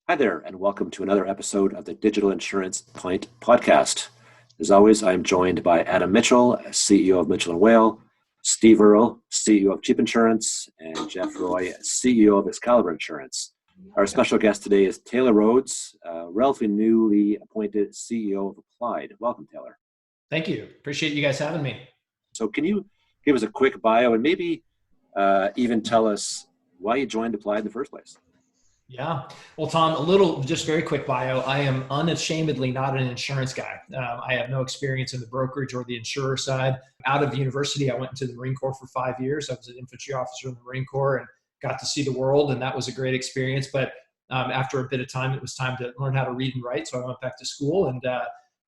Hi there, and welcome to another episode of the Digital Insurance Pint podcast. As always, I'm joined by Adam Mitchell, CEO of Mitchell & Whale, Steve Earle, CEO of Cheap Insurance, and Jeff Roy, CEO of Excalibur Insurance. Our special guest today is Taylor Rhodes, relatively newly appointed CEO of Applied. Welcome, Taylor. Thank you. Appreciate you guys having me. So can you give us a quick bio and maybe even tell us why you joined Applied in the first place? Yeah. Well, Tom, just very quick bio. I am unashamedly not an insurance guy. I have no experience in the brokerage or the insurer side. Out of university, I went into the Marine Corps for 5 years. I was an infantry officer in the Marine Corps and got to see the world, and that was a great experience. But after a bit of time, it was time to learn how to read and write. So I went back to school and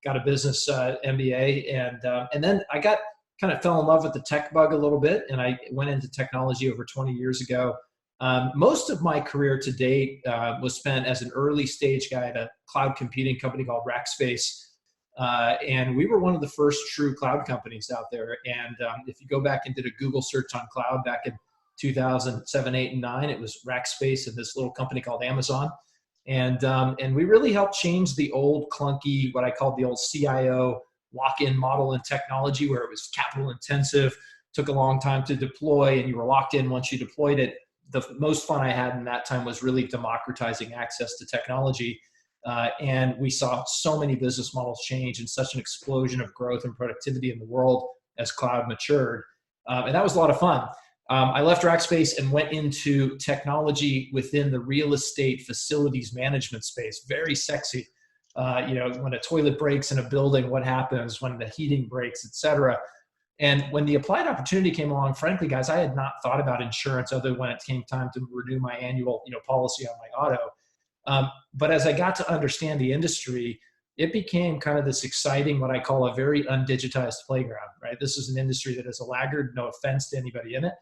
got a business MBA. And then I kind of fell in love with the tech bug a little bit, and I went into technology over 20 years ago. Most of my career to date was spent as an early stage guy at a cloud computing company called Rackspace. And we were one of the first true cloud companies out there. And if you go back and did a Google search on cloud back in 2007, 8, and 9, it was Rackspace and this little company called Amazon. And we really helped change the old clunky, what I called the old CIO lock-in model in technology, where it was capital intensive, took a long time to deploy, and you were locked in once you deployed it. The most fun I had in that time was really democratizing access to technology. And we saw so many business models change and such an explosion of growth and productivity in the world as cloud matured. And that was a lot of fun. I left Rackspace and went into technology within the real estate facilities management space. Very sexy. When a toilet breaks in a building, what happens when the heating breaks, et cetera. And when the Applied opportunity came along, frankly, guys, I had not thought about insurance other than when it came time to renew my annual, policy on my auto. But as I got to understand the industry, it became kind of this exciting, what I call a very undigitized playground, right? This is an industry that is a laggard, no offense to anybody in it.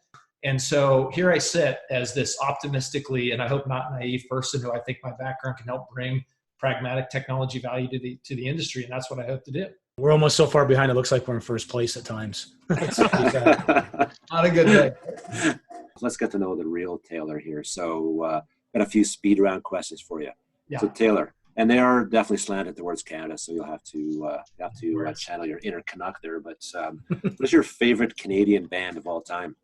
And so here I sit as this optimistically, and I hope not naive person who I think my background can help bring pragmatic technology value to the industry. And that's what I hope to do. We're almost so far behind, it looks like we're in first place at times. Not a good day. Let's get to know the real Taylor here. So got a few speed round questions for you. Yeah. So Taylor, and they are definitely slanted towards Canada, so you'll have to channel your inner Canuck there. But what is your favorite Canadian band of all time?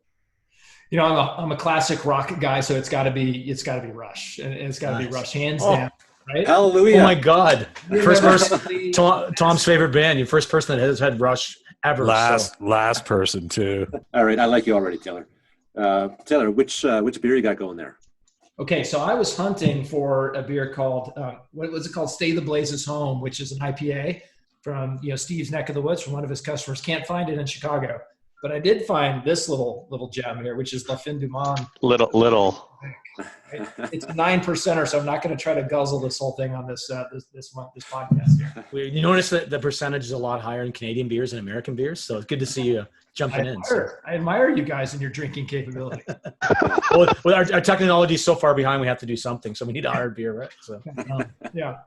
I'm a classic rock guy, so it's got to be Rush, and it's got to be Rush, hands down. Right? Hallelujah. Oh my God. First person, Tom's favorite band. You're first person that has had Rush ever. Last person too. All right. I like you already, Taylor. Taylor, which beer you got going there? Okay. So I was hunting for a beer called, what was it called? Stay the Blazes Home, which is an IPA from, Steve's neck of the woods from one of his customers. Can't find it in Chicago, but I did find this little gem here, which is the Fin Du Monde. Little. It's a 9%, so I'm not going to try to guzzle this whole thing on this podcast here. You notice that the percentage is a lot higher in Canadian beers than American beers, so it's good to see you jumping in. I admire you guys and your drinking capability. Well, our technology is so far behind, we have to do something, so we need a hard beer, right? So yeah.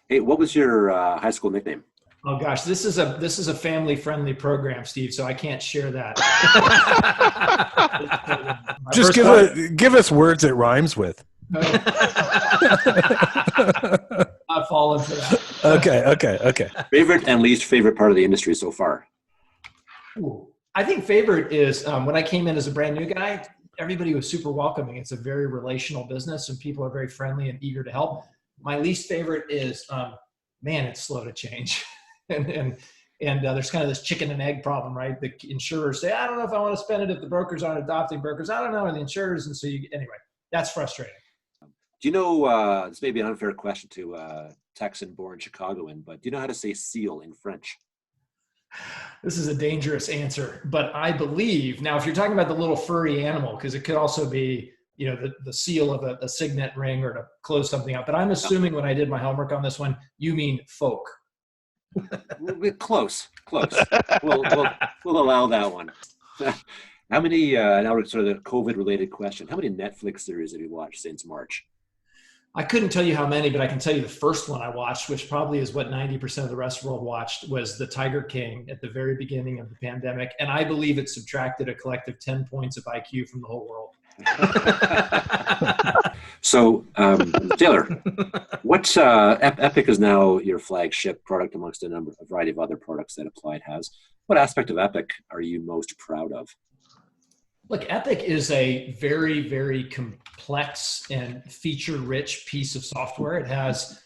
Hey, what was your high school nickname? Oh gosh, this is a family-friendly program, Steve, so I can't share that. Just give us words it rhymes with. Not falling for that. Okay. Favorite and least favorite part of the industry so far? Ooh. I think favorite is when I came in as a brand new guy, everybody was super welcoming. It's a very relational business, and people are very friendly and eager to help. My least favorite is, it's slow to change. And there's kind of this chicken and egg problem, right? The insurers say, I don't know if I want to spend it if the brokers aren't adopting brokers. I don't know, and the insurers. And so anyway, that's frustrating. Do you know, this may be an unfair question to Texan-born Chicagoan, but do you know how to say seal in French? This is a dangerous answer, but I believe, now if you're talking about the little furry animal, because it could also be, the seal of a signet ring or to close something up. But I'm assuming when I did my homework on this one, you mean folk. We're close. We'll allow that one. How many, now sort of the COVID-related question, how many Netflix series have you watched since March? I couldn't tell you how many, but I can tell you the first one I watched, which probably is what 90% of the rest of the world watched, was The Tiger King at the very beginning of the pandemic. And I believe it subtracted a collective 10 points of IQ from the whole world. So, Taylor, what Epic is now your flagship product amongst a variety of other products that Applied has. What aspect of Epic are you most proud of? Look, Epic is a very, very complex and feature-rich piece of software. It has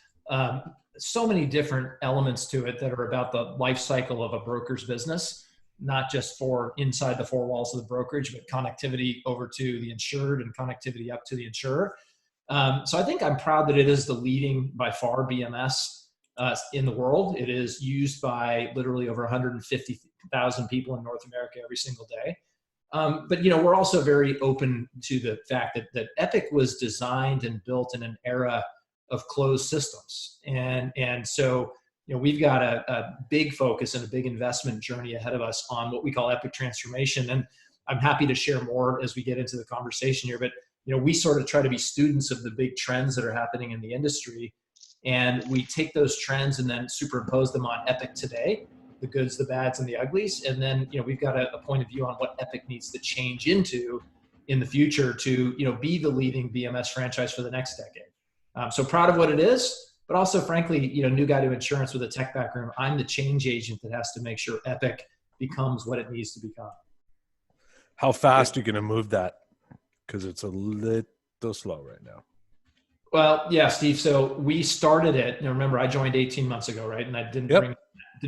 so many different elements to it that are about the life cycle of a broker's business, not just for inside the four walls of the brokerage, but connectivity over to the insured and connectivity up to the insurer. So I think I'm proud that it is the leading, by far, BMS in the world. It is used by literally over 150,000 people in North America every single day. But we're also very open to the fact that Epic was designed and built in an era of closed systems, and so we've got a big focus and a big investment journey ahead of us on what we call Epic transformation. And I'm happy to share more as we get into the conversation here. But we sort of try to be students of the big trends that are happening in the industry, and we take those trends and then superimpose them on Epic today. The goods, the bads, and the uglies. And then, we've got a point of view on what Epic needs to change into in the future to, be the leading BMS franchise for the next decade. So proud of what it is, but also, frankly, new guy to insurance with a tech background. I'm the change agent that has to make sure Epic becomes what it needs to become. How fast are you going to move that? Because it's a little slow right now. Well, yeah, Steve. So we started it. Remember, I joined 18 months ago, right? And I didn't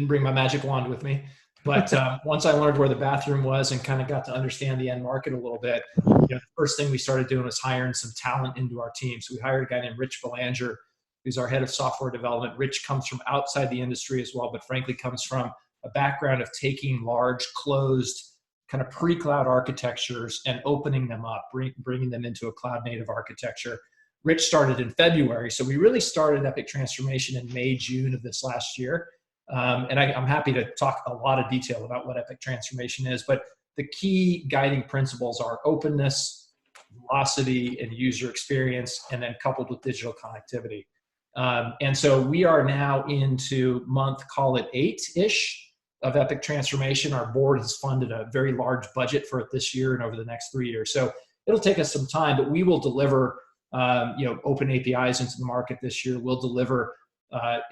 bring my magic wand with me. But once I learned where the bathroom was and kind of got to understand the end market a little bit, the first thing we started doing was hiring some talent into our team. So we hired a guy named Rich Belanger, who's our head of software development. Rich comes from outside the industry as well, but frankly comes from a background of taking large, closed, kind of pre-cloud architectures and opening them up, bringing them into a cloud-native architecture. Rich started in February. So we really started Epic Transformation in May, June of this last year. And I'm happy to talk a lot of detail about what Epic Transformation is, but the key guiding principles are openness, velocity, and user experience, and then coupled with digital connectivity. And so we are now into month, call it 8-ish of Epic Transformation. Our board has funded a very large budget for it this year and over the next 3 years. So it'll take us some time, but we will deliver open APIs into the market this year. We'll deliver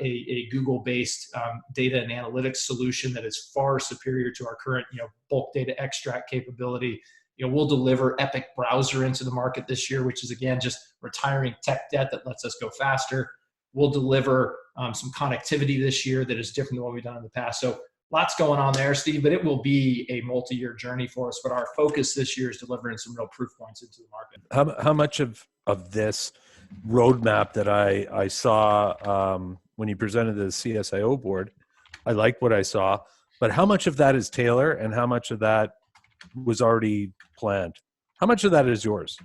a Google-based data and analytics solution that is far superior to our current, bulk data extract capability. We'll deliver Epic Browser into the market this year, which is, again, just retiring tech debt that lets us go faster. We'll deliver some connectivity this year that is different than what we've done in the past. So lots going on there, Steve, but it will be a multi-year journey for us. But our focus this year is delivering some real proof points into the market. How much of this roadmap that I saw when you presented the CSIO board, I liked what I saw, but how much of that is Taylor and how much of that was already planned? How much of that is yours?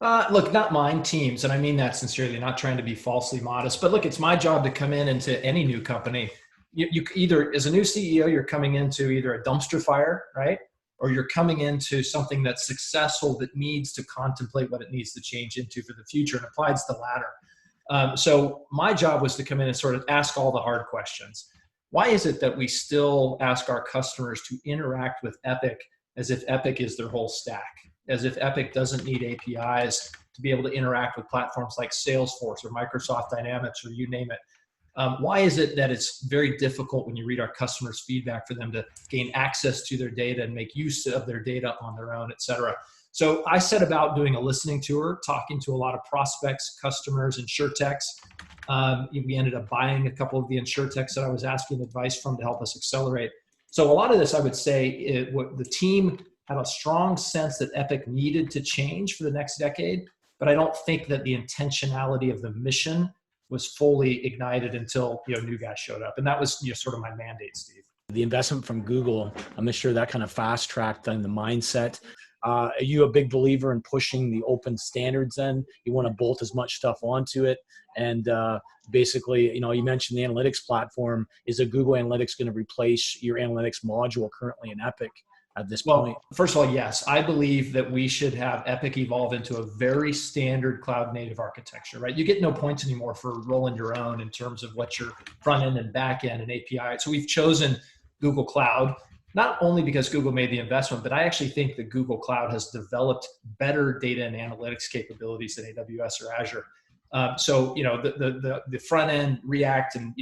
Look, not mine, teams, and I mean that sincerely, not trying to be falsely modest, but look, it's my job to come into any new company. You either, as a new CEO, you're coming into either a dumpster fire, right? Or you're coming into something that's successful that needs to contemplate what it needs to change into for the future, and Applied's the latter. So my job was to come in and sort of ask all the hard questions. Why is it that we still ask our customers to interact with Epic as if Epic is their whole stack, as if Epic doesn't need APIs to be able to interact with platforms like Salesforce or Microsoft Dynamics or you name it? Why is it that it's very difficult when you read our customers' feedback for them to gain access to their data and make use of their data on their own, et cetera? So I set about doing a listening tour, talking to a lot of prospects, customers, insurtechs. We ended up buying a couple of the insurtechs that I was asking advice from to help us accelerate. So a lot of this, I would say, the team had a strong sense that Epic needed to change for the next decade, but I don't think that the intentionality of the mission was fully ignited until new guys showed up, and that was sort of my mandate, Steve. The investment from Google, I'm sure that kind of fast tracked on the mindset. Are you a big believer in pushing the open standards? Then you want to bolt as much stuff onto it, and basically, you mentioned the analytics platform. Is a Google Analytics going to replace your analytics module currently in Epic at this point? First of all, yes. I believe that we should have Epic evolve into a very standard cloud native architecture, right? You get no points anymore for rolling your own in terms of what your front end and back end and API. So we've chosen Google Cloud. not only because Google made the investment, but I actually think that Google Cloud has developed better data and analytics capabilities than AWS or Azure. So, the front end React and,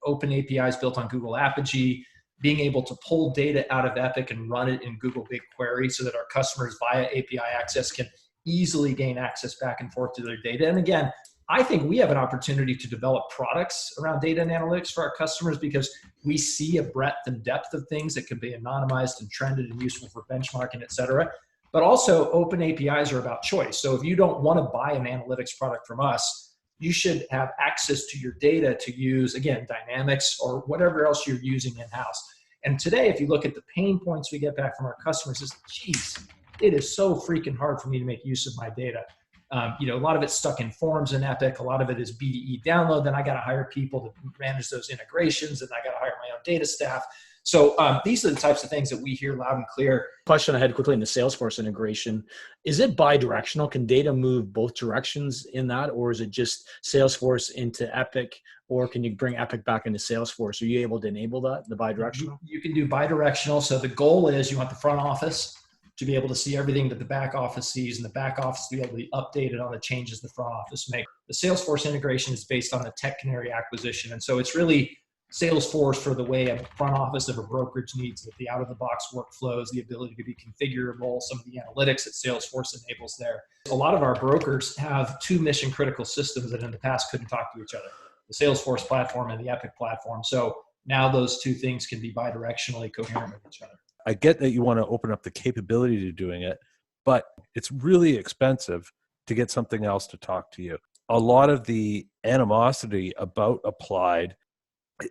open APIs built on Google Apigee, being able to pull data out of Epic and run it in Google BigQuery so that our customers via API access can easily gain access back and forth to their data. And again, I think we have an opportunity to develop products around data and analytics for our customers because we see a breadth and depth of things that can be anonymized and trended and useful for benchmarking, et cetera. But also open APIs are about choice. So if you don't want to buy an analytics product from us, you should have access to your data to use, again, Dynamics or whatever else you're using in-house. And today, if you look at the pain points we get back from our customers, is, geez, it is so freaking hard for me to make use of my data. A lot of it's stuck in forms in Epic. A lot of it is BDE download. Then I got to hire people to manage those integrations, and I got to hire my own data staff. So these are the types of things that we hear loud and clear. Question I had quickly in the Salesforce integration. Is it bi-directional? Can data move both directions in that? Or is it just Salesforce into Epic? Or can you bring Epic back into Salesforce? Are you able to enable that, the bi-directional? You can do bi-directional. So the goal is you want the front office to be able to see everything that the back office sees, and the back office to be able to be updated on the changes the front office make. The Salesforce integration is based on the Tech Canary acquisition. And so it's really Salesforce for the way a front office of a brokerage needs it, the out-of-the-box workflows, the ability to be configurable, some of the analytics that Salesforce enables there. A lot of our brokers have two mission-critical systems that in the past couldn't talk to each other, the Salesforce platform and the Epic platform. So now those two things can be bidirectionally coherent with each other. I get that you want to open up the capability to doing it, but it's really expensive to get something else to talk to you. A lot of the animosity about Applied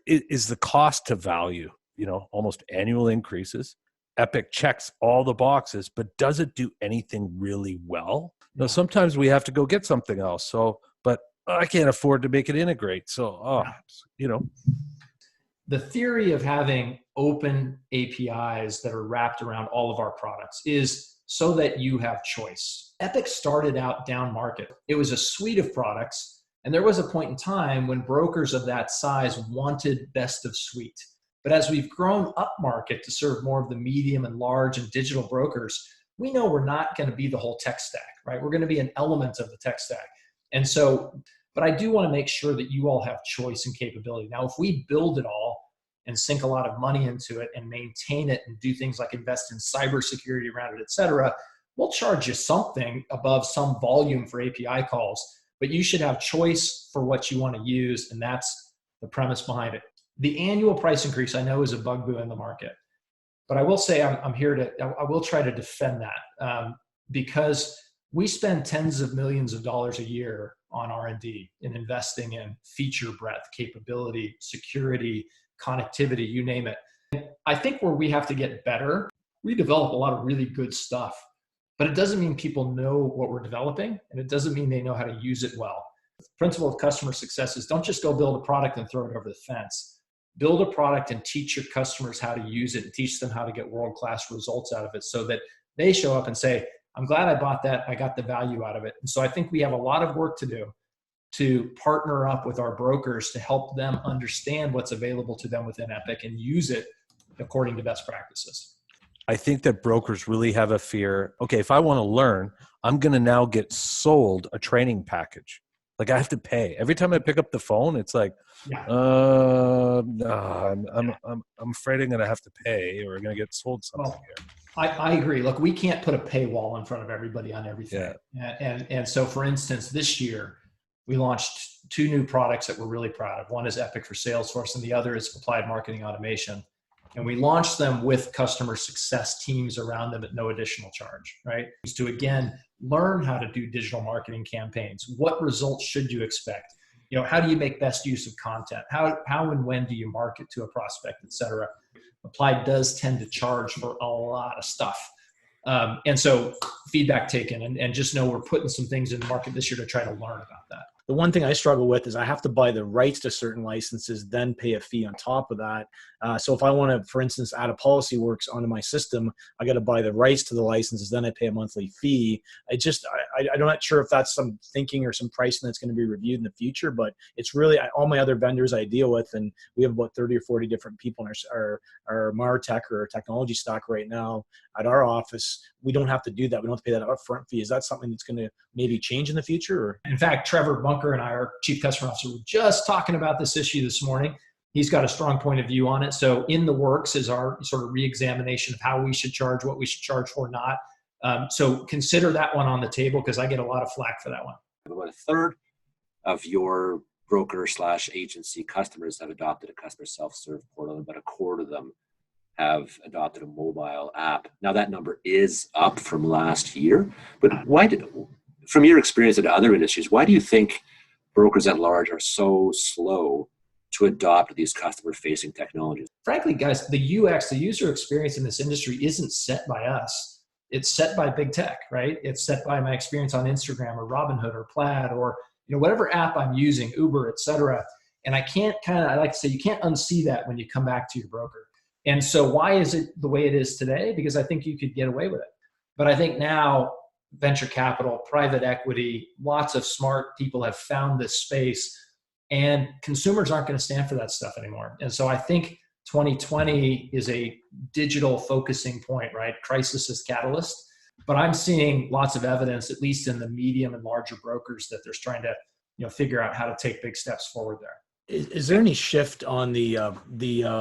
is the cost to value, almost annual increases. Epic checks all the boxes, but does it do anything really well? No, sometimes we have to go get something else. So, but I can't afford to make it integrate. So, The theory of having open APIs that are wrapped around all of our products is so that you have choice. Epic started out down market. It was a suite of products, and there was a point in time when brokers of that size wanted best of suite. But as we've grown up market to serve more of the medium and large and digital brokers, we know we're not going to be the whole tech stack, right? We're going to be an element of the tech stack. And so, but I do want to make sure that you all have choice and capability. Now, if we build it all and sink a lot of money into it and maintain it and do things like invest in cybersecurity around it, et cetera, we'll charge you something above some volume for API calls, but you should have choice for what you want to use. And that's the premise behind it. The annual price increase I know is a bugaboo in the market, but I will say I will try to defend that because we spend tens of millions of dollars a year on R&D in investing in feature breadth, capability, security, connectivity, you name it. I think where we have to get better, we develop a lot of really good stuff, but it doesn't mean people know what we're developing, and it doesn't mean they know how to use it well. The principle of customer success is don't just go build a product and throw it over the fence. Build a product and teach your customers how to use it and teach them how to get world-class results out of it so that they show up and say, I'm glad I bought that. I got the value out of it. And so I think we have a lot of work to do to partner up with our brokers to help them understand what's available to them within Epic and use it according to best practices. I think that brokers really have a fear. Okay, if I want to learn, I'm going to now get sold a training package. Like I have to pay every time I pick up the phone. It's like, I'm afraid I'm going to have to pay, or I'm going to get sold something here. I agree. Look, we can't put a paywall in front of everybody on everything. Yeah. And so, for instance, this year we launched 2 new products that we're really proud of. One is Epic for Salesforce, and the other is Applied Marketing Automation. And we launched them with customer success teams around them at no additional charge, right? To, again, learn how to do digital marketing campaigns. What results should you expect? How do you make best use of content? How and when do you market to a prospect, et cetera? Applied does tend to charge for a lot of stuff. And so feedback taken, and just know we're putting some things in the market this year to try to learn about that. The one thing I struggle with is I have to buy the rights to certain licenses, then pay a fee on top of that. So if I want to, for instance, add a Policyworks onto my system, I got to buy the rights to the licenses, then I pay a monthly fee. I'm not sure if that's some thinking or some pricing that's going to be reviewed in the future, but it's really all my other vendors I deal with, and we have about 30 or 40 different people in our MarTech or our technology stock right now at our office. We don't have to do that. We don't have to pay that upfront fee. Is that something that's going to maybe change in the future? Or? In fact, Trevor Bunker and I, our Chief Customer Officer, were just talking about this issue this morning. He's got a strong point of view on it. So in the works is our sort of re-examination of how we should charge, what we should charge for, not. So consider that one on the table, because I get a lot of flack for that one. About a third of your broker/agency customers have adopted a customer self-serve portal, and about a quarter of them have adopted a mobile app. Now that number is up from last year, but from your experience in other industries, why do you think brokers at large are so slow to adopt these customer-facing technologies? Frankly, guys, the UX, the user experience in this industry isn't set by us. It's set by big tech, right? It's set by my experience on Instagram or Robinhood or Plaid or whatever app I'm using, Uber, et cetera. And I like to say, you can't unsee that when you come back to your broker. And so why is it the way it is today? Because I think you could get away with it. But I think now venture capital, private equity, lots of smart people have found this space, and consumers aren't going to stand for that stuff anymore. And so I think 2020 is a digital focusing point, right? Crisis is catalyst. But I'm seeing lots of evidence, at least in the medium and larger brokers, that they're trying to figure out how to take big steps forward there. Is there any shift on the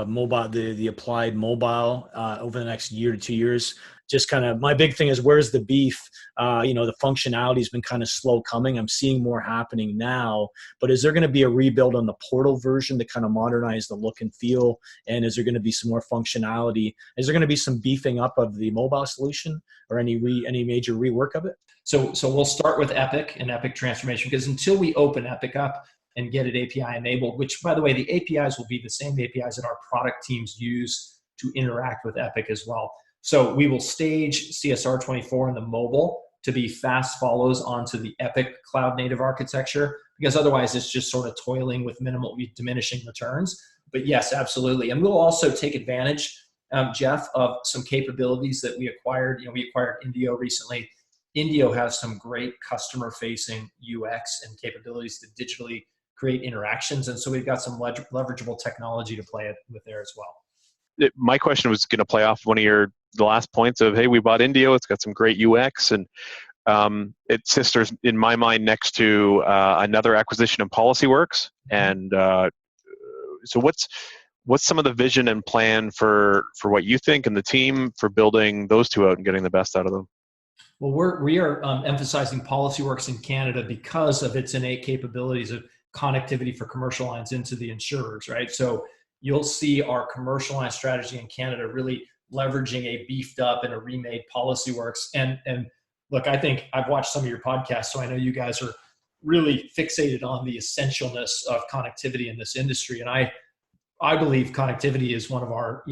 mobile, the applied mobile over the next year to 2 years? Just kind of, my big thing is, where's the beef? The functionality has been kind of slow coming. I'm seeing more happening now, but is there going to be a rebuild on the portal version to kind of modernize the look and feel? And is there going to be some more functionality? Is there going to be some beefing up of the mobile solution, or any major rework of it? So we'll start with Epic and Epic transformation, because until we open Epic up and get it API enabled, which, by the way, the APIs will be the same APIs that our product teams use to interact with Epic as well. So we will stage CSR24 in the mobile to be fast follows onto the Epic cloud native architecture, because otherwise it's just sort of toiling with minimal diminishing returns. But yes, absolutely. And we'll also take advantage, Jeff, of some capabilities that we acquired. We acquired Indio recently. Indio has some great customer-facing UX and capabilities to digitally create interactions. And so we've got some leverageable technology to play with there as well. My question was going to play off one of the last points of, hey, we bought Indio. It's got some great UX, and it sisters in my mind next to another acquisition of Policyworks. And so what's some of the vision and plan for what you think and the team for building those two out and getting the best out of them? Well, we are emphasizing Policyworks in Canada because of its innate capabilities of connectivity for commercial lines into the insurers, right? So you'll see our commercial line strategy in Canada really leveraging a beefed up and a remade Policyworks. And look, I think I've watched some of your podcasts, so I know you guys are really fixated on the essentialness of connectivity in this industry. And I believe connectivity is one of our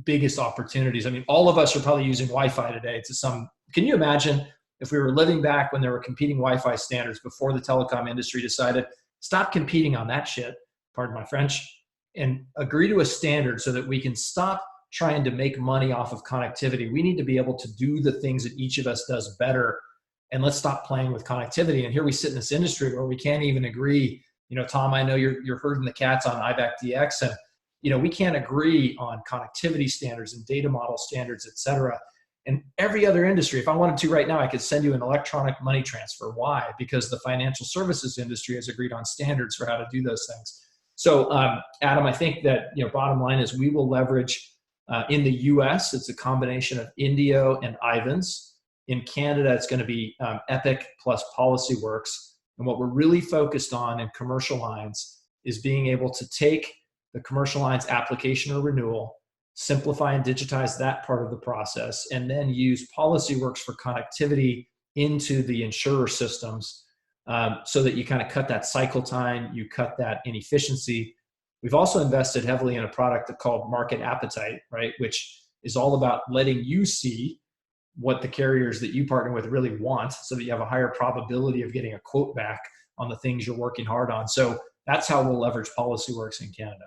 biggest opportunities. I mean, all of us are probably using Wi-Fi today to some. Can you imagine if we were living back when there were competing Wi-Fi standards before the telecom industry decided, stop competing on that shit, pardon my French, and agree to a standard so that we can stop trying to make money off of connectivity. We need to be able to do the things that each of us does better, and let's stop playing with connectivity. And here we sit in this industry where we can't even agree. Tom, I know you're herding the cats on IBAC DX, and we can't agree on connectivity standards and data model standards, et cetera. And every other industry, if I wanted to right now, I could send you an electronic money transfer. Why? Because the financial services industry has agreed on standards for how to do those things. So, Adam, I think that bottom line is we will leverage in the U.S. It's a combination of Indio and Ivans. In Canada, it's going to be Epic plus Policyworks. And what we're really focused on in commercial lines is being able to take the commercial lines application or renewal, simplify and digitize that part of the process, and then use Policyworks for connectivity into the insurer systems, so that you kind of cut that cycle time, you cut that inefficiency. We've also invested heavily in a product called Market Appetite, right, which is all about letting you see what the carriers that you partner with really want, so that you have a higher probability of getting a quote back on the things you're working hard on. So that's how we'll leverage Policyworks in Canada.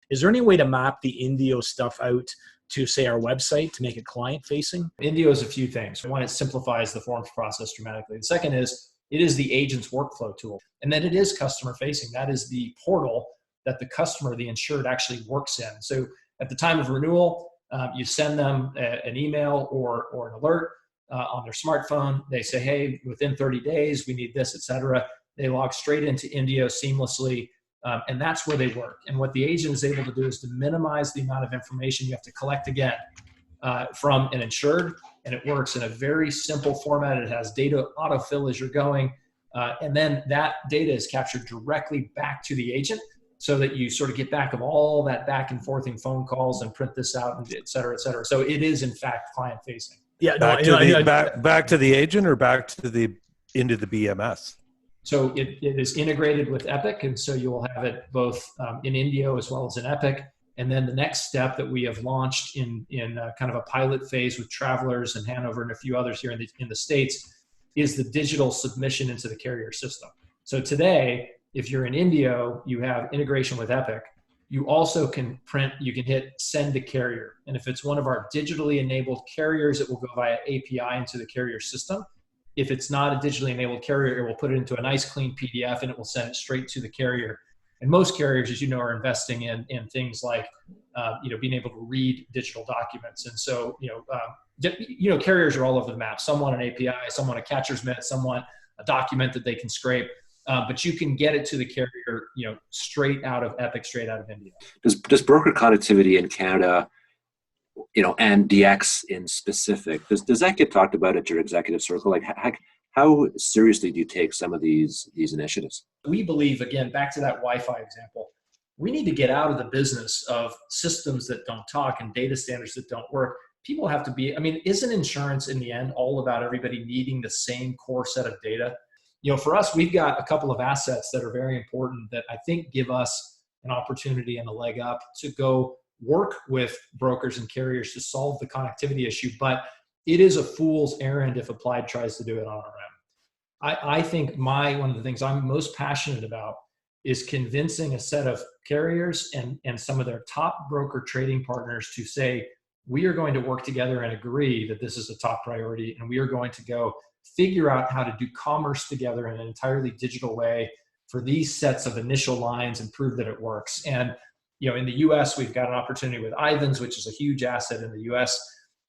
Is there any way to map the Indio stuff out to, say, our website to make it client-facing? Indio is a few things. One, it simplifies the forms process dramatically. The second is it is the agent's workflow tool. And then it is customer-facing. That is the portal that the customer, the insured, actually works in. So at the time of renewal, you send them an email or an alert on their smartphone. They say, hey, within 30 days, we need this, et cetera. They log straight into Indio seamlessly, and that's where they work. And what the agent is able to do is to minimize the amount of information you have to collect again from an insured, and it works in a very simple format. It has data autofill as you're going, and then that data is captured directly back to the agent so that you sort of get back of all that back and forth in phone calls and print this out, and et cetera, et cetera. So it is, in fact, client-facing. Yeah, back to the agent or back to into the BMS? So it is integrated with Epic, and so you will have it both in Indio as well as in Epic. And then the next step that we have launched in kind of a pilot phase with Travelers and Hanover and a few others here in the States is the digital submission into the carrier system. So today, if you're in Indio, you have integration with Epic. You also can you can hit send to carrier. And if it's one of our digitally enabled carriers, it will go via API into the carrier system. If it's not a digitally enabled carrier, it will put it into a nice clean PDF and it will send it straight to the carrier. And most carriers, as you know, are investing in things like, being able to read digital documents. And so, carriers are all over the map. Some want an API, some want a catcher's mitt, some want a document that they can scrape. But you can get it to the carrier, straight out of Epic, straight out of India. Does broker connectivity in Canada, and DX in specific, does that get talked about at your executive circle? Like, how seriously do you take some of these initiatives? We believe, again, back to that Wi-Fi example, we need to get out of the business of systems that don't talk and data standards that don't work. People have to be, isn't insurance in the end all about everybody needing the same core set of data? For us, we've got a couple of assets that are very important that I think give us an opportunity and a leg up to go work with brokers and carriers to solve the connectivity issue. But it is a fool's errand if Applied tries to do it on our own. I think one of the things I'm most passionate about is convincing a set of carriers and some of their top broker trading partners to say, we are going to work together and agree that this is a top priority, and we are going to go figure out how to do commerce together in an entirely digital way for these sets of initial lines and prove that it works. And, in the US, we've got an opportunity with Ivans, which is a huge asset in the US.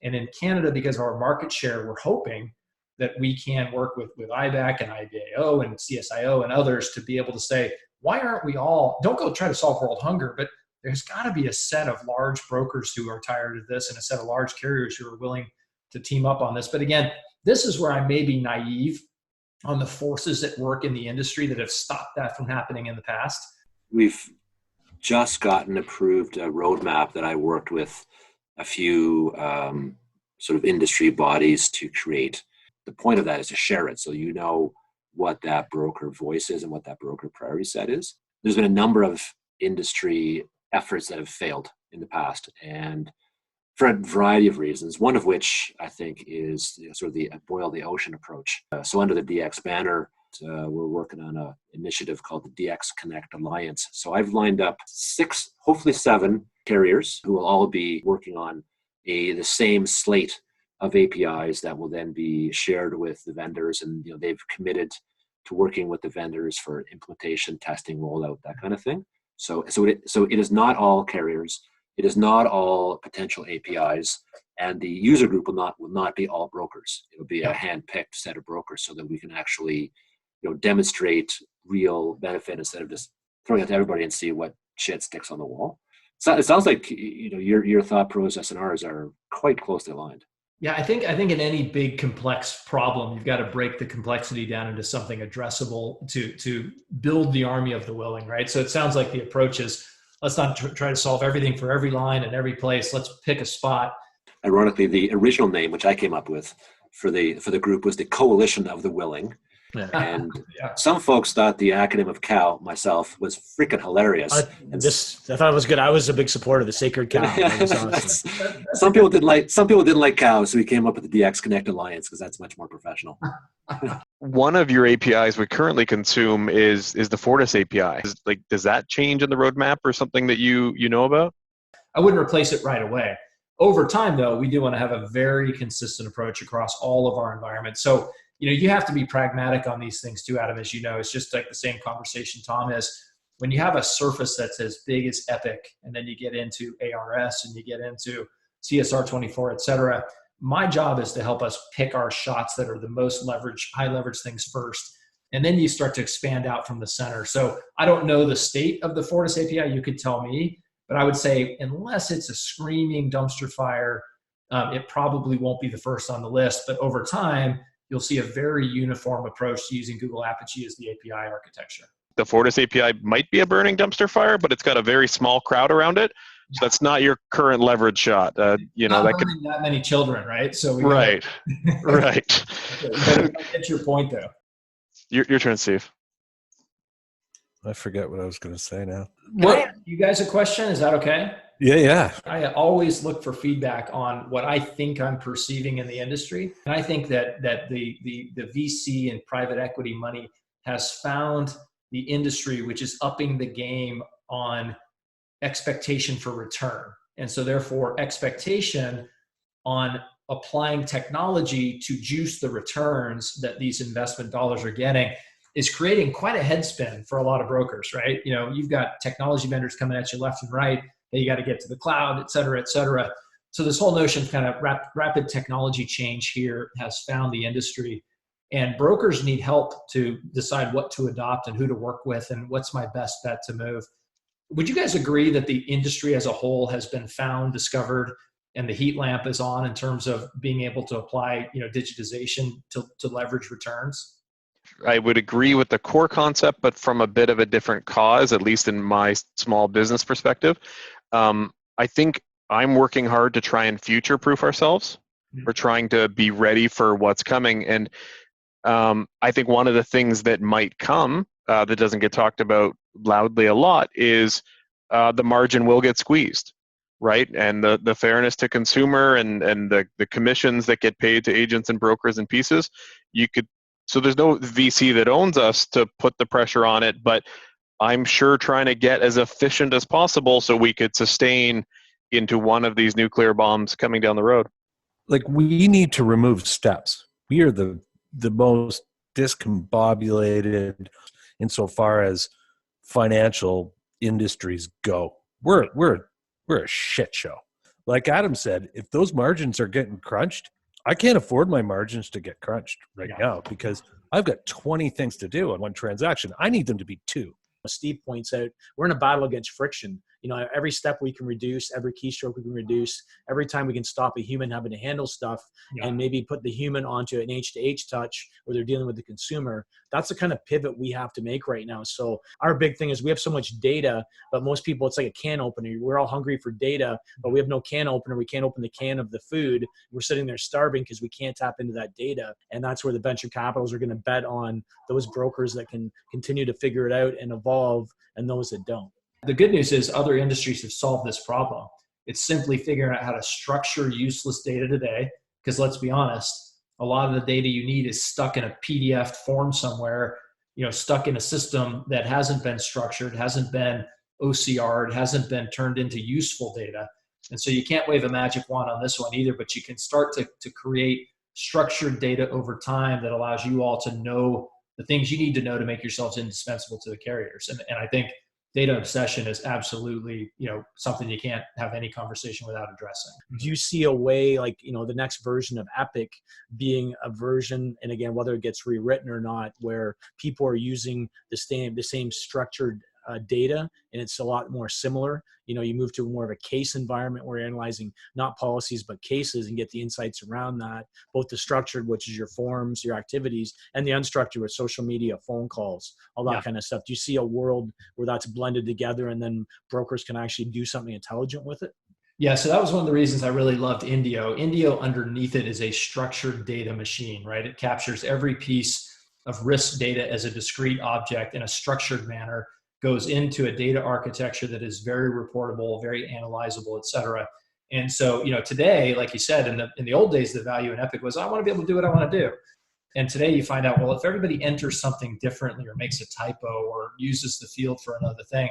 And in Canada, because of our market share, we're hoping that we can work with IBAC and IBAO and CSIO and others to be able to say, why aren't we all, don't go try to solve world hunger, but there's got to be a set of large brokers who are tired of this and a set of large carriers who are willing to team up on this. But again, this is where I may be naive on the forces at work in the industry that have stopped that from happening in the past. We've just gotten approved a roadmap that I worked with a few sort of industry bodies to create. The point of that is to share it so you know what that broker voice is and what that broker priority set is. There's been a number of industry efforts that have failed in the past, and for a variety of reasons, one of which I think is sort of the boil the ocean approach. So under the DX banner, we're working on an initiative called the DX Connect Alliance. So I've lined up 6, hopefully 7 carriers who will all be working on the same slate of APIs that will then be shared with the vendors. And they've committed to working with the vendors for implementation, testing, rollout, that kind of thing. So it is not all carriers. It is not all potential APIs, and the user group will not be all brokers. It will be a hand-picked set of brokers so that we can actually, demonstrate real benefit instead of just throwing it to everybody and see what shit sticks on the wall. So it sounds like your thought process and ours are quite closely aligned. Yeah, I think in any big complex problem, you've got to break the complexity down into something addressable to build the army of the willing, right? So it sounds like the approach is, let's not try to solve everything for every line and every place. Let's pick a spot. Ironically, the original name, which I came up with for the group, was the Coalition of the Willing. And Yeah. some folks thought the acronym of COW, myself, was freaking hilarious. I thought it was good. I was a big supporter of the sacred cow. That was awesome. Some people didn't like cows, so we came up with the DX Connect Alliance because that's much more professional. One of your APIs we currently consume is the Fortis API. Does that change in the roadmap or something that you know about? I wouldn't replace it right away. Over time, though, we do want to have a very consistent approach across all of our environments. So, you have to be pragmatic on these things too, Adam, as you know. It's just like the same conversation Tom is. When you have a surface that's as big as Epic, and then you get into ARS and you get into CSR24, et cetera, my job is to help us pick our shots that are the most high leverage things first. And then you start to expand out from the center. So I don't know the state of the Fortis API, you could tell me, but I would say unless it's a screaming dumpster fire, it probably won't be the first on the list. But over time, you'll see a very uniform approach to using Google Apigee as the API architecture. The Fortis API might be a burning dumpster fire, but it's got a very small crowd around it. So that's not your current leverage shot. Not that many children, right? So right. Get your point though. Your turn, Steve. I forget what I was going to say now. Can I ask you guys a question? Is that okay? Yeah. I always look for feedback on what I think I'm perceiving in the industry. And I think that the VC and private equity money has found the industry which is upping the game on expectation for return. And so therefore expectation on applying technology to juice the returns that these investment dollars are getting is creating quite a head spin for a lot of brokers, right? You've got technology vendors coming at you left and right, that you got to get to the cloud, et cetera, et cetera. So this whole notion of kind of rapid technology change here has found the industry, and brokers need help to decide what to adopt and who to work with and what's my best bet to move. Would you guys agree that the industry as a whole has been found, discovered, and the heat lamp is on in terms of being able to apply, digitization to leverage returns? I would agree with the core concept, but from a bit of a different cause, at least in my small business perspective. I think I'm working hard to try and future-proof ourselves. Mm-hmm. We're trying to be ready for what's coming. And I think one of the things that might come that doesn't get talked about loudly a lot is the margin will get squeezed, right? And the fairness to consumer and the commissions that get paid to agents and brokers and pieces, so there's no VC that owns us to put the pressure on it, but I'm sure trying to get as efficient as possible so we could sustain into one of these nuclear bombs coming down the road. We need to remove steps. We are the most discombobulated insofar as financial industries go. We're a shit show. Like Adam said, if those margins are getting crunched, I can't afford my margins to get crunched right now because I've got 20 things to do on one transaction. I need them to be 2. Steve points out, we're in a battle against friction. Every step we can reduce, every keystroke we can reduce, every time we can stop a human having to handle stuff and maybe put the human onto an H-to-H touch where they're dealing with the consumer. That's the kind of pivot we have to make right now. So our big thing is we have so much data, but most people, it's like a can opener. We're all hungry for data, but we have no can opener. We can't open the can of the food. We're sitting there starving because we can't tap into that data. And that's where the venture capitals are going to bet on those brokers that can continue to figure it out and evolve and those that don't. The good news is other industries have solved this problem. It's simply figuring out how to structure useless data today, because let's be honest, a lot of the data you need is stuck in a PDF form somewhere, stuck in a system that hasn't been structured, hasn't been OCR'd, hasn't been turned into useful data. And so you can't wave a magic wand on this one either, but you can start to create structured data over time that allows you all to know the things you need to know to make yourselves indispensable to the carriers. And I think data obsession is absolutely, something you can't have any conversation without addressing. Do you see a way, the next version of Epic being a version, and again, whether it gets rewritten or not, where people are using the same structured data, and it's a lot more similar? You move to more of a case environment where you're analyzing not policies but cases and get the insights around that, both the structured, which is your forms, your activities, and the unstructured with social media, phone calls, all that kind of stuff. Do you see a world where that's blended together and then brokers can actually do something intelligent with it? Yeah, so that was one of the reasons I really loved Indio. Indio underneath it is a structured data machine, right? It captures every piece of risk data as a discrete object in a structured manner goes into a data architecture that is very reportable, very analyzable, et cetera. And so, today, like you said, in the old days, the value in Epic was, I want to be able to do what I want to do. And today you find out, well, if everybody enters something differently or makes a typo or uses the field for another thing,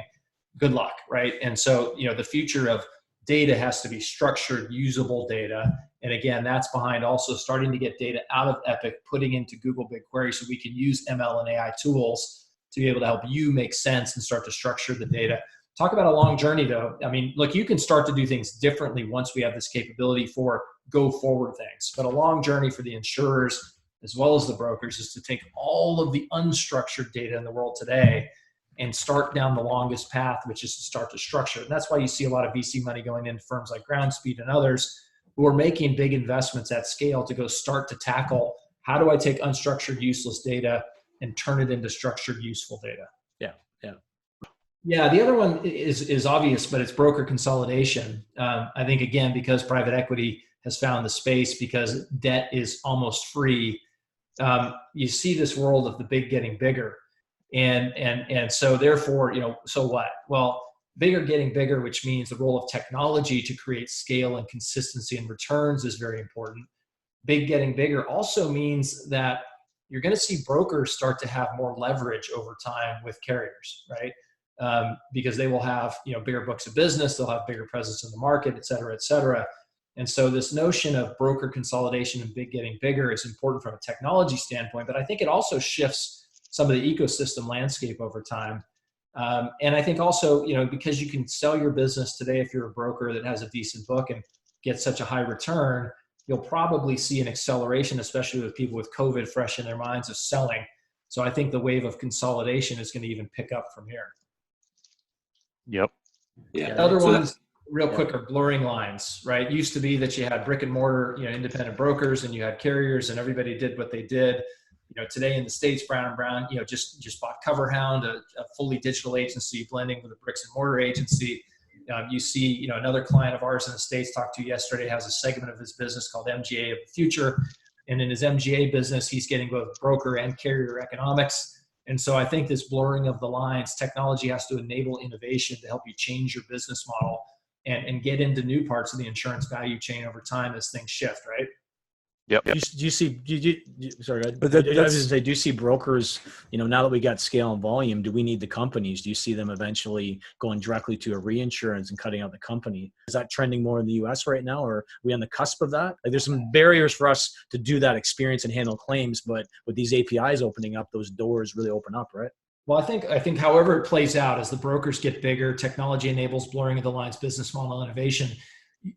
good luck, right? And so, the future of data has to be structured, usable data. And again, that's behind also starting to get data out of Epic, putting into Google BigQuery so we can use ML and AI tools to be able to help you make sense and start to structure the data. Talk about a long journey, though. I mean, look, you can start to do things differently once we have this capability for go forward things. But a long journey for the insurers as well as the brokers is to take all of the unstructured data in the world today and start down the longest path, which is to start to structure. And that's why you see a lot of VC money going into firms like Groundspeed and others who are making big investments at scale to go start to tackle, how do I take unstructured, useless data and turn it into structured, useful data? Yeah, the other one is obvious, but it's broker consolidation. I think, again, because private equity has found the space, because debt is almost free, you see this world of the big getting bigger. And so therefore, so what? Well, bigger getting bigger, which means the role of technology to create scale and consistency and returns is very important. Big getting bigger also means that you're going to see brokers start to have more leverage over time with carriers, right? Because they will have, bigger books of business, they'll have bigger presence in the market, et cetera, et cetera. And so this notion of broker consolidation and big getting bigger is important from a technology standpoint, but I think it also shifts some of the ecosystem landscape over time. And I think also, because you can sell your business today if you're a broker that has a decent book and get such a high return, you'll probably see an acceleration, especially with people with COVID fresh in their minds, of selling. So I think the wave of consolidation is going to even pick up from here. Yep. Yeah. Other ones, real quick, are blurring lines, right? It used to be that you had brick and mortar, independent brokers, and you had carriers, and everybody did what they did. Today in the States, Brown & Brown, just bought CoverHound, a fully digital agency blending with a bricks and mortar agency. You see, another client of ours in the States, talked to yesterday, has a segment of his business called MGA of the Future. And in his MGA business, he's getting both broker and carrier economics. And so I think this blurring of the lines, technology has to enable innovation to help you change your business model and get into new parts of the insurance value chain over time as things shift, right? Yep. Do you see, sorry, but I was going to say, do you see brokers, now that we got scale and volume, do we need the companies? Do you see them eventually going directly to a reinsurance and cutting out the company? Is that trending more in the US right now, or are we on the cusp of that? Like, there's some barriers for us to do that experience and handle claims, but with these APIs opening up, those doors really open up, right? Well, I think however it plays out, as the brokers get bigger, technology enables blurring of the lines, business model innovation.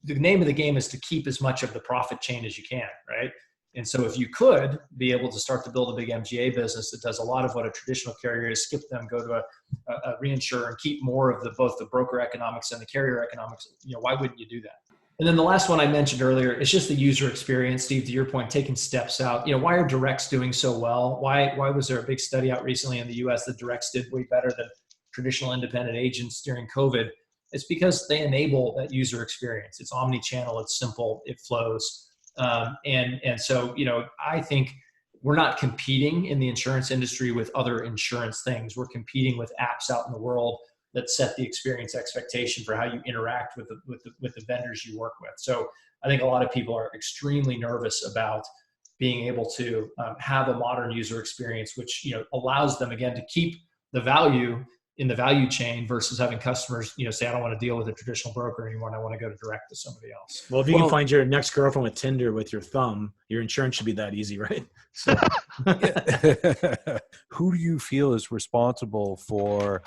The name of the game is to keep as much of the profit chain as you can, right? And so if you could be able to start to build a big MGA business that does a lot of what a traditional carrier is, skip them, go to a reinsurer and keep more of both the broker economics and the carrier economics, why wouldn't you do that? And then the last one I mentioned earlier, it's just the user experience, Steve, to your point, taking steps out. Why are directs doing so well? Why was there a big study out recently in the US that directs did way better than traditional independent agents during COVID? It's because they enable that user experience. It's omni-channel, it's simple, it flows. And so, I think we're not competing in the insurance industry with other insurance things. We're competing with apps out in the world that set the experience expectation for how you interact with the vendors you work with. So I think a lot of people are extremely nervous about being able to have a modern user experience, which allows them, again, to keep the value in the value chain versus having customers, say, I don't want to deal with a traditional broker anymore and I want to go to direct to somebody else. Well, if you can find your next girlfriend with Tinder with your thumb, your insurance should be that easy, right? So. Who do you feel is responsible for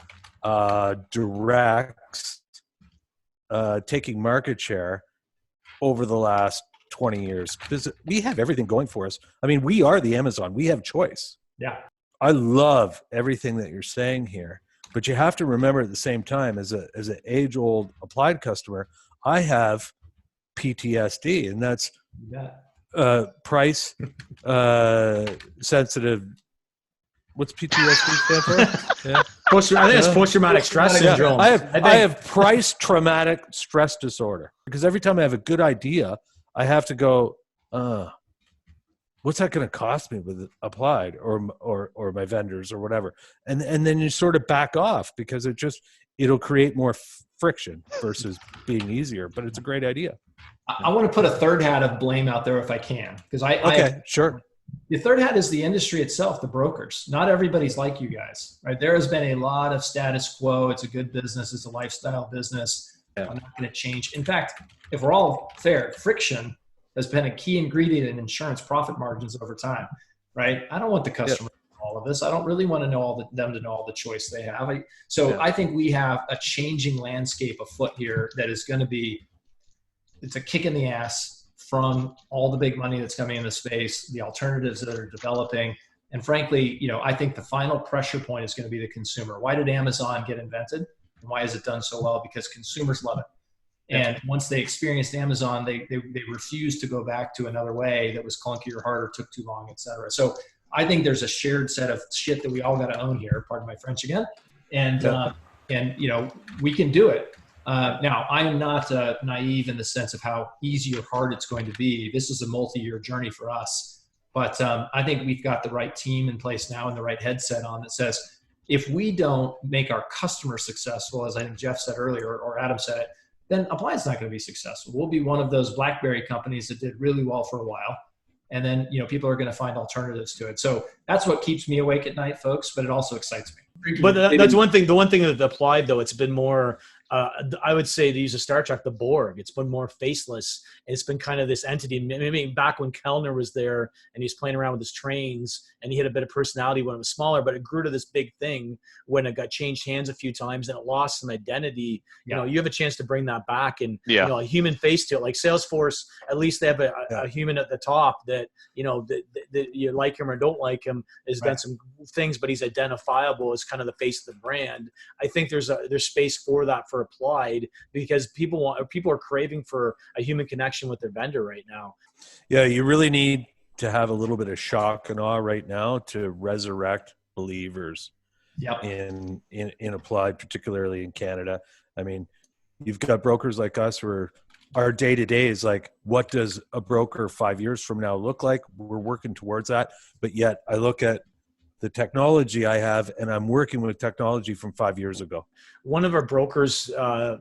directs taking market share over the last 20 years? Because we have everything going for us. I mean, we are the Amazon. We have choice. Yeah. I love everything that you're saying here. But you have to remember at the same time, as an age-old applied customer, I have PTSD, and that's price sensitive. What's PTSD stand for? Yeah. I think it's post-traumatic stress syndrome. I have price traumatic stress disorder, because every time I have a good idea, I have to go, what's that going to cost me with Applied or my vendors or whatever? And then you sort of back off because it'll create more friction versus being easier, but it's a great idea. I want to put a third hat of blame out there if I can, because Sure. The third hat is the industry itself, the brokers. Not everybody's like you guys, right? There has been a lot of status quo. It's a good business. It's a lifestyle business. Yeah. I'm not going to change. In fact, if we're all fair, friction has been a key ingredient in insurance profit margins over time, right? I don't want the customer to know all of this. I don't really want to know them to know all the choice they have. I think we have a changing landscape afoot here that is going to be, it's a kick in the ass from all the big money that's coming in the space, the alternatives that are developing. And frankly, I think the final pressure point is going to be the consumer. Why did Amazon get invented? And why has it done so well? Because consumers love it. And once they experienced Amazon, they refused to go back to another way that was clunky or harder, took too long, et cetera. So I think there's a shared set of shit that we all got to own here. Pardon my French again. And we can do it. Now, I am not naive in the sense of how easy or hard it's going to be. This is a multi-year journey for us. But I think we've got the right team in place now and the right headset on that says, if we don't make our customers successful, as I think Jeff said earlier, or Adam said it, then Applied's not going to be successful. We'll be one of those BlackBerry companies that did really well for a while. And then, people are going to find alternatives to it. So that's what keeps me awake at night, folks, but it also excites me. But that's one thing. The one thing that Applied, though, it's been more, I would say, to use a Star Trek, the Borg. It's been more faceless. It's been kind of this entity. Maybe back when Kellner was there and he's playing around with his trains and he had a bit of personality when it was smaller, but it grew to this big thing when it got changed hands a few times and it lost some identity. You have a chance to bring that back and a human face to it. Like Salesforce, at least they have a human at the top that that you like him or don't like him, has done some things, but he's identifiable as kind of the face of the brand. I think there's space for that for Applied because people are craving for a human connection with their vendor right now. Yeah, you really need to have a little bit of shock and awe right now to resurrect believers in Applied, particularly in Canada. I mean, you've got brokers like us where our day-to-day is like, what does a broker 5 years from now look like? We're working towards that. But yet I look at the technology I have and I'm working with technology from 5 years ago. One of our brokers,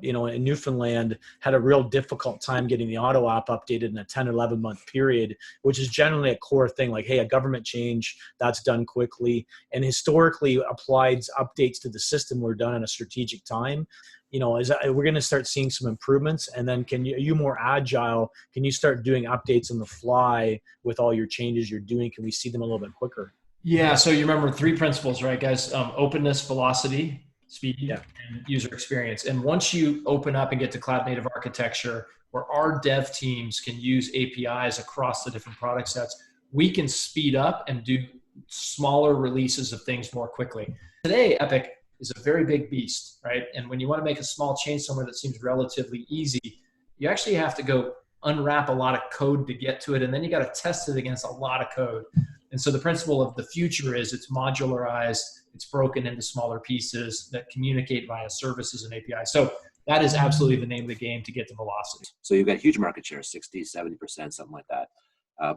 in Newfoundland had a real difficult time getting the auto app updated in a 10 or 11 month period, which is generally a core thing. Like, hey, a government change that's done quickly. And historically, Applied's updates to the system were done in a strategic time. We're going to start seeing some improvements. And then are you more agile? Can you start doing updates on the fly with all your changes you're doing? Can we see them a little bit quicker? Yeah. So you remember 3 principles, right, guys? Openness, velocity, speed, and user experience. And once you open up and get to cloud native architecture, where our dev teams can use APIs across the different product sets, we can speed up and do smaller releases of things more quickly. Today, Epic is a very big beast, right? And when you want to make a small change somewhere that seems relatively easy, you actually have to go unwrap a lot of code to get to it. And then you got to test it against a lot of code. And so the principle of the future is it's modularized, it's broken into smaller pieces that communicate via services and APIs. So that is absolutely the name of the game to get to velocity. So you've got huge market share, 60, 70%, something like that.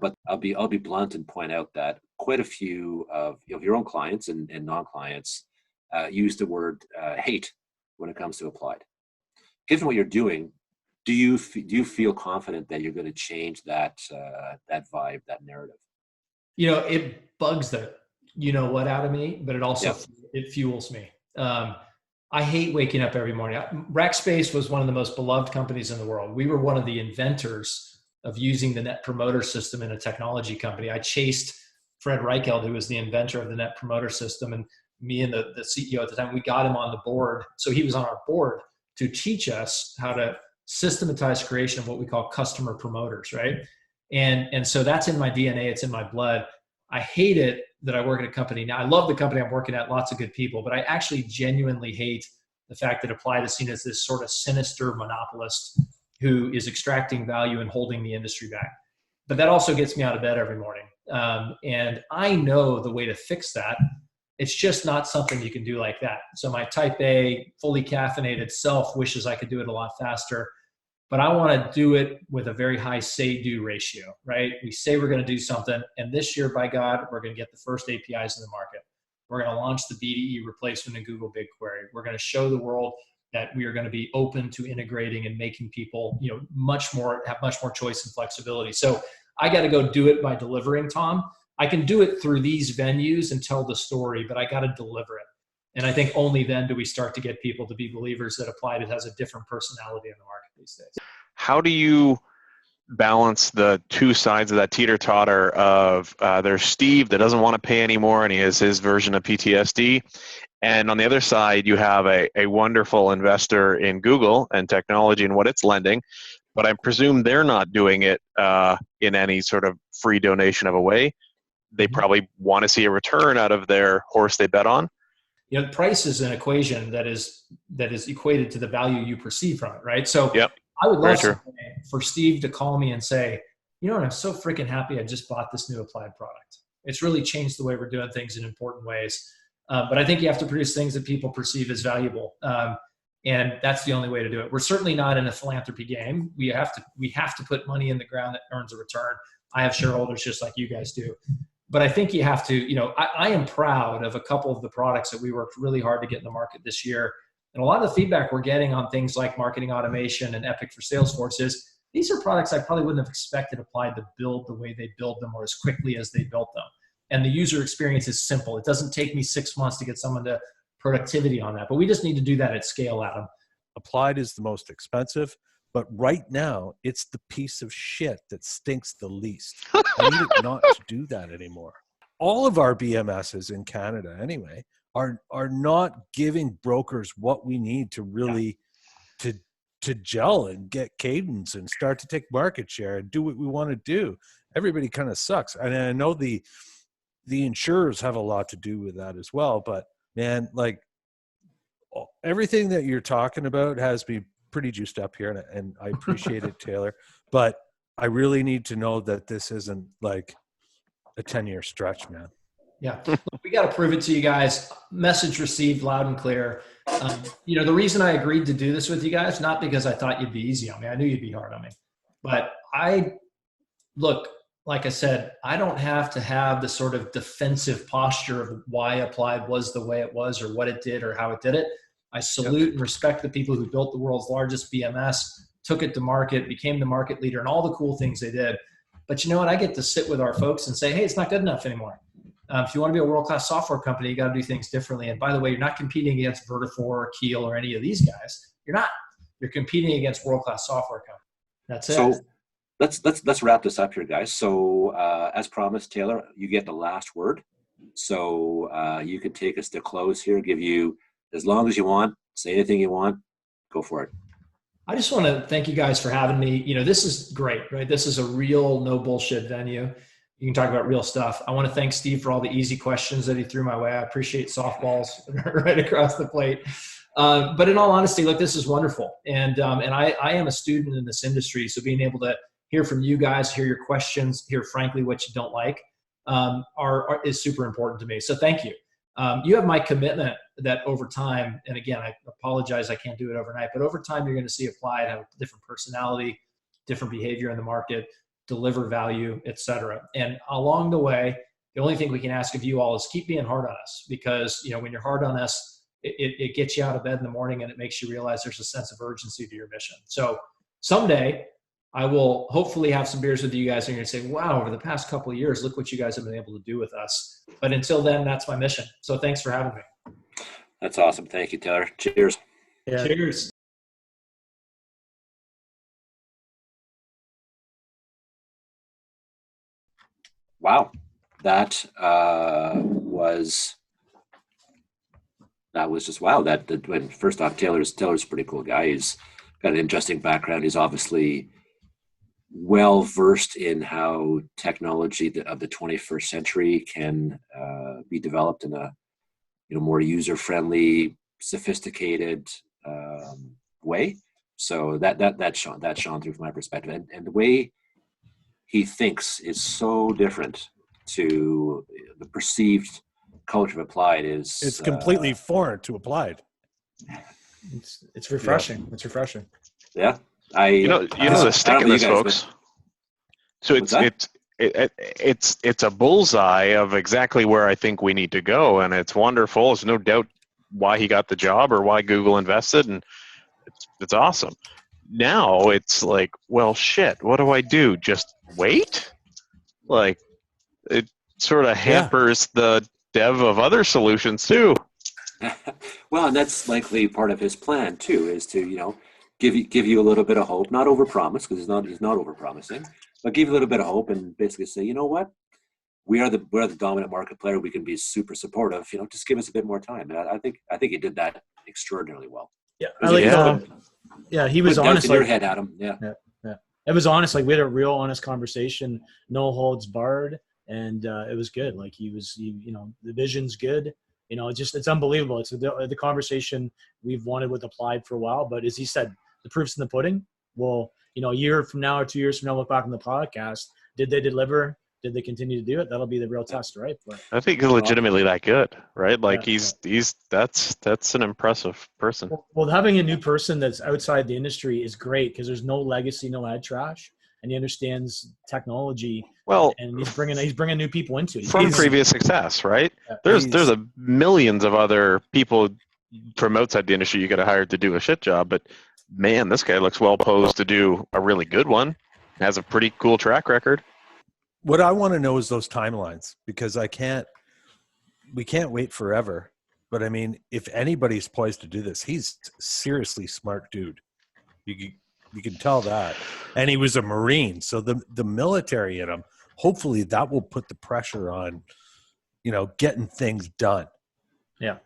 But I'll be blunt and point out that quite a few of your own clients and non-clients use the word hate when it comes to Applied. Given what you're doing, do you feel confident that you're going to change that vibe, that narrative? It bugs the what out of me, but it also it fuels me. I hate waking up every morning. Rackspace was one of the most beloved companies in the world. We were one of the inventors of using the Net Promoter System in a technology company. I chased Fred Reicheld, who was the inventor of the Net Promoter System, and me and the CEO at the time, we got him on the board. So he was on our board to teach us how to systematize creation of what we call customer promoters, right? And so that's in my DNA, it's in my blood. I hate it that I work at a company now. I love the company I'm working at, lots of good people, but I actually genuinely hate the fact that Applied is seen as this sort of sinister monopolist who is extracting value and holding the industry back. But that also gets me out of bed every morning. And I know the way to fix that. It's just not something you can do like that. So my type A, fully caffeinated self wishes I could do it a lot faster. but I want to do it with a very high say-do ratio, right? We say we're going to do something, and this year, by God, we're going to get the first APIs in the market. We're going to launch the BDE replacement in Google BigQuery. We're going to show the world that we are going to be open to integrating and making people, have much more choice and flexibility. So I got to go do it by delivering, Tom. I can do it through these venues and tell the story, but I got to deliver it. And I think only then do we start to get people to be believers that Applied has a different personality in the market these days. How do you balance the two sides of that teeter-totter of there's Steve that doesn't want to pay anymore and he has his version of PTSD, and on the other side you have a wonderful investor in Google and technology and what it's lending, but I presume they're not doing it in any sort of free donation of a way. They probably want to see a return out of their horse they bet on. Price is an equation that is equated to the value you perceive from it, right? So yep. I would love for Steve to call me and say, I'm so freaking happy I just bought this new Applied product. It's really changed the way we're doing things in important ways. But I think you have to produce things that people perceive as valuable. And that's the only way to do it. We're certainly not in a philanthropy game. We have to put money in the ground that earns a return. I have shareholders just like you guys do. But I think you have to, I am proud of a couple of the products that we worked really hard to get in the market this year. And a lot of the feedback we're getting on things like marketing automation and Epic for Salesforce is these are products I probably wouldn't have expected Applied to build the way they build them or as quickly as they built them. And the user experience is simple. It doesn't take me 6 months to get someone to productivity on that. But we just need to do that at scale, Adam. Applied is the most expensive, but right now it's the piece of shit that stinks the least. I need it not to do that anymore. All of our BMSs in Canada anyway are not giving brokers what we need to really to gel and get cadence and start to take market share and do what we want to do. Everybody kind of sucks. And I know the insurers have a lot to do with that as well, but man, like everything that you're talking about has me pretty juiced up here, and I appreciate it, Taylor, but I really need to know that this isn't like a 10-year stretch, man. Yeah, we got to prove it to you guys. Message received loud and clear. The reason I agreed to do this with you guys, not because I thought you'd be easy on me. I knew you'd be hard on me. But like I said, I don't have to have the sort of defensive posture of why Applied was the way it was or what it did or how it did it. I salute and respect the people who built the world's largest BMS, took it to market, became the market leader, and all the cool things they did. But you know what? I get to sit with our folks and say, hey, it's not good enough anymore. If you want to be a world-class software company, you got to do things differently. And by the way, you're not competing against Vertafore or Keel or any of these guys. You're not. You're competing against world-class software companies. That's it. So let's wrap this up here, guys. So as promised, Taylor, you get the last word. So you can take us to close here, give you as long as you want, say anything you want, go for it. I just want to thank you guys for having me. This is great, right? This is a real no bullshit venue. You can talk about real stuff. I want to thank Steve for all the easy questions that he threw my way. I appreciate softballs right across the plate. But in all honesty, this is wonderful. And I am a student in this industry. So being able to hear from you guys, hear your questions, hear frankly what you don't like is super important to me. So thank you. You have my commitment that over time, and again, I apologize, I can't do it overnight, but over time, you're going to see Applied have a different personality, different behavior in the market, deliver value, et cetera. And along the way, the only thing we can ask of you all is keep being hard on us, because when you're hard on us, it gets you out of bed in the morning and it makes you realize there's a sense of urgency to your mission. So someday I will hopefully have some beers with you guys and you're going to say, wow, over the past couple of years, look what you guys have been able to do with us. But until then, that's my mission. So thanks for having me. That's awesome. Thank you, Taylor. Cheers. Yeah. Cheers. Wow. That was just wow. First off, Taylor's a pretty cool guy. He's got an interesting background. He's obviously well versed in how technology of the 21st century can be developed in a more user-friendly, sophisticated way. So that shone through from my perspective, and the way he thinks is so different to the perceived culture of Applied. It's completely foreign to Applied. It's refreshing. It's refreshing. Yeah. You know the stick in this, folks. So What's that? it's a bullseye of exactly where I think we need to go, and it's wonderful. There's no doubt why he got the job or why Google invested, and it's awesome. Now it's like, well, shit, what do I do? Just wait? Like, it sort of hampers the dev of other solutions too. Well, and that's likely part of his plan too, is to give you a little bit of hope, not overpromise, because he's not overpromising, but give you a little bit of hope and basically say, you know what, we're the dominant market player. We can be super supportive. Just give us a bit more time. And I think he did that extraordinarily well. Yeah, he was honest. In your head, Adam. Yeah. It was honest. Like, we had a real honest conversation, no holds barred, and it was good. Like, the vision's good. It's unbelievable. It's the conversation we've wanted with Applied for a while. But as he said, the proof's in the pudding. Well, a year from now or 2 years from now, look back on the podcast. Did they deliver? Did they continue to do it? That'll be the real test, right? But I think he's legitimately that good, right? Like, that's an impressive person. Well, having a new person that's outside the industry is great, because there's no legacy, no head trash, and he understands technology. Well, and he's bringing new people into it. From previous success, right? There's millions of other people from outside the industry you got to hire to do a shit job, but man, this guy looks well posed to do a really good one. Has a pretty cool track record. What I want to know is those timelines, because we can't wait forever. But I mean, if anybody's poised to do this, he's a seriously smart dude. You can tell that. And he was a Marine. So the military in him, hopefully that will put the pressure on, getting things done. Yeah.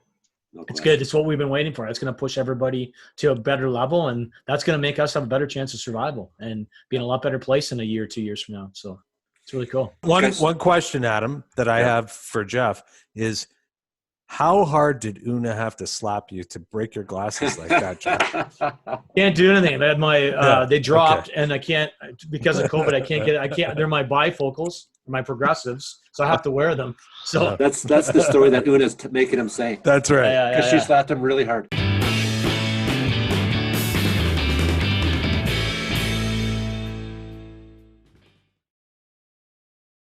It's good. It's what we've been waiting for. It's going to push everybody to a better level, and that's going to make us have a better chance of survival and be in a lot better place in a year, 2 years from now. So it's really cool. One question, Adam, that I have for Jeff is, how hard did Una have to slap you to break your glasses like that, Jeff? Can't do anything. I had my they dropped, and I can't, because of COVID. I can't. They're my bifocals, my progressives, so I have to wear them. So that's the story that Una's making him say. That's right. Because she slapped him really hard.